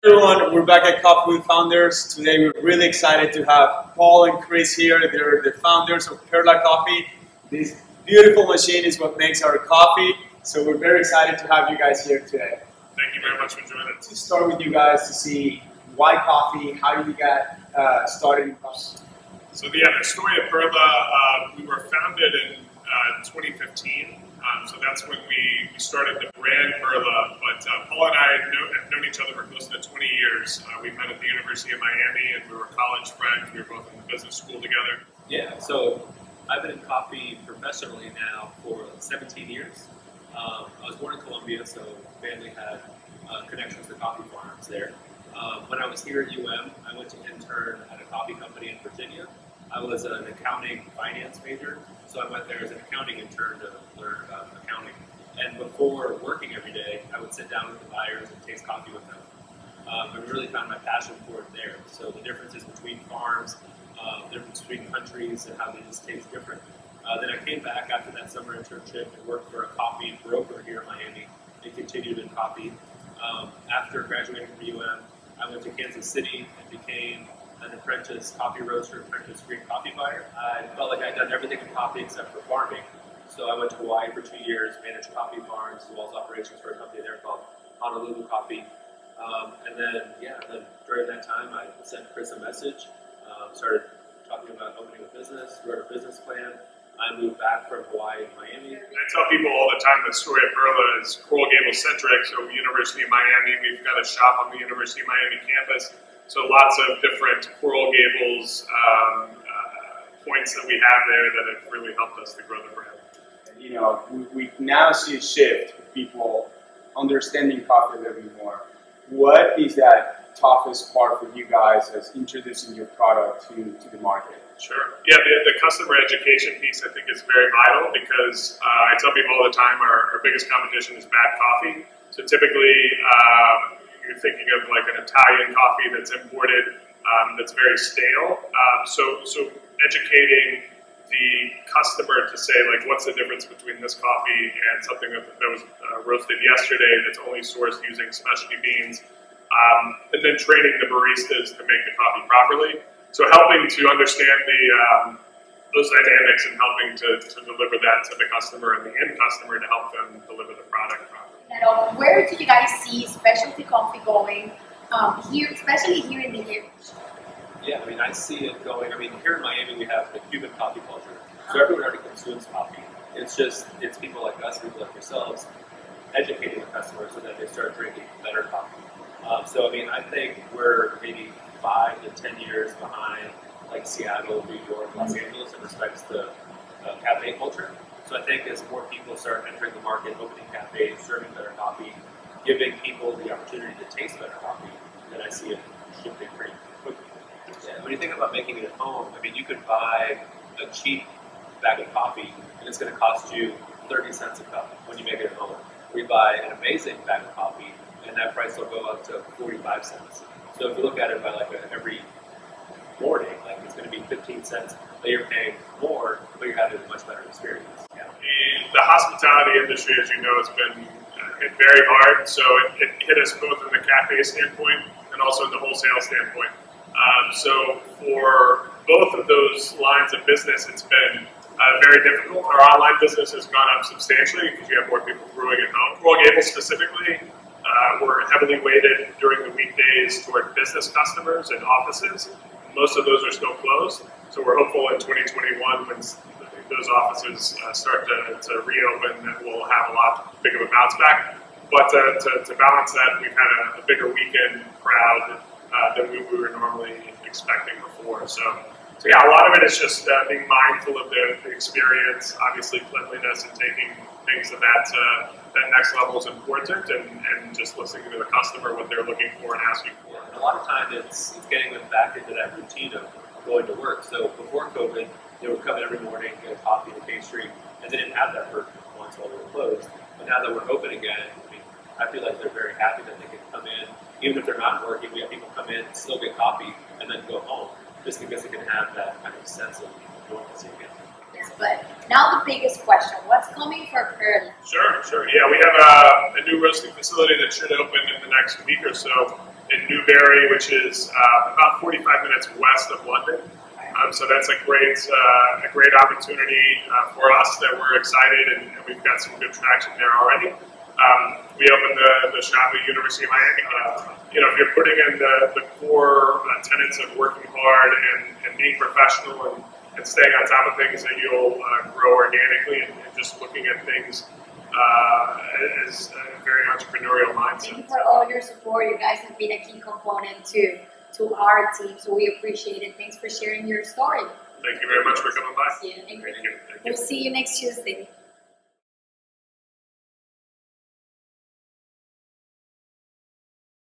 Everyone, we're back at Coffee with Founders. Today we're really excited to have Paul and Chris here. They're the founders of Per'la Coffee. This beautiful machine is what makes our coffee. So we're very excited to have you guys here today. Thank you very much for joining us. To start with you guys to see why coffee, how you got started in coffee. So the story of Per'la, we were founded in 2015. So that's when we started the brand Per'la. But Paul and I have known each other for close to 20 years. We met at the University of Miami, and we were college friends. We were both in the business school together. Yeah, so I've been in coffee professionally now for 17 years. I was born in Colombia, so family had connections to coffee farms there. When I was here at UM, I went to intern at a coffee company in Virginia. I was an accounting finance major, so I went there as an accounting intern to learn about accounting. And before working every day, I would sit down with the buyers and taste coffee with them. I really found my passion for it there. So the differences between farms, the difference between countries, and how they just taste different. Then I came back after that summer internship and worked for a coffee broker here in Miami and continued in coffee. After graduating from UM, I went to Kansas City and became an apprentice coffee roaster, apprentice green coffee buyer. I felt like I'd done everything in coffee except for farming. So I went to Hawaii for 2 years, managed coffee farms, as well as operations for a company there called Honolulu Coffee. And then during that time, I sent Chris a message, started talking about opening a business, wrote a business plan. I moved back from Hawaii to Miami. I tell people all the time the story of Per'la is Coral Gables centric. So University of Miami, we've got a shop on the University of Miami campus. So lots of different Coral Gables points that we have there that have really helped us to grow the brand. You know, we now see a shift of people understanding coffee a little bit more. What is that toughest part for you guys as introducing your product to the market? Sure. Yeah, the customer education piece I think is very vital because I tell people all the time our biggest competition is bad coffee. So typically you're thinking of like an Italian coffee that's imported that's very stale. So educating the customer to say like what's the difference between this coffee and something that was roasted yesterday that's only sourced using specialty beans, and then training the baristas to make the coffee properly. So helping to understand those dynamics and helping to deliver that to the customer and the end customer to help them deliver the product properly. Now, where do you guys see specialty coffee going here, especially here in the area? Yeah, I mean, I see it going. I mean, here in Miami, we have the Cuban coffee culture. So everyone already consumes coffee. It's people like us, people like yourselves, educating the customers so that they start drinking better coffee. So, I mean, I think we're maybe 5 to 10 years behind like Seattle, New York, Los Angeles in respects to cafe culture. So I think as more people start entering the market, opening cafes, serving better coffee, giving people the opportunity to taste better coffee, then I see it shifting pretty quickly. Yeah, when you think about making it at home, I mean, you could buy a cheap bag of coffee and it's going to cost you 30 cents a cup when you make it at home. Or you buy an amazing bag of coffee and that price will go up to 45 cents. So if you look at it by like every morning, like it's going to be 15 cents, but you're paying more, but you're having a much better experience. Yeah. The hospitality industry, as you know, has been hit very hard. So it hit us both in the cafe standpoint and also in the wholesale standpoint. So for both of those lines of business, it's been very difficult. Our online business has gone up substantially because you have more people brewing at home. Coral Gables specifically, we're heavily weighted during the weekdays toward business customers and offices. Most of those are still closed. So we're hopeful in 2021 when those offices start to reopen that we'll have a lot big of a bounce back. But to balance that, we've had a bigger weekend crowd than we were normally expecting before. So yeah, a lot of it is just being mindful of the experience. Obviously, cleanliness and taking things to that next level is important, and just listening to the customer, what they're looking for and asking for. And a lot of times it's getting them back into that routine of going to work. So before COVID, they would come in every morning, get a coffee and a pastry, and they didn't have that for months while they were closed. But now that we're open again, I mean, I feel like they're very happy that they can come in. Even if they're not working, we have people come in, still get coffee, and then go home, just because they can have that kind of sense of normalcy again. Yes, but now the biggest question, what's coming for Per'la? Sure. Yeah, we have a new roasting facility that should open in the next week or so. in Newbury, which is about 45 minutes west of London. So that's a great opportunity for us that we're excited, and we've got some good traction there already. We opened the shop at University of Miami. If you're putting in the core tenets of working hard and being professional and staying on top of things, that you'll grow organically, and just looking at things as a very entrepreneurial mindset. Thank you for all your support. You guys have been a key component to our team, so we appreciate it. Thanks for sharing your story. Thank you very much for coming by. Yeah, thank you. Thank you. We'll see you next Tuesday.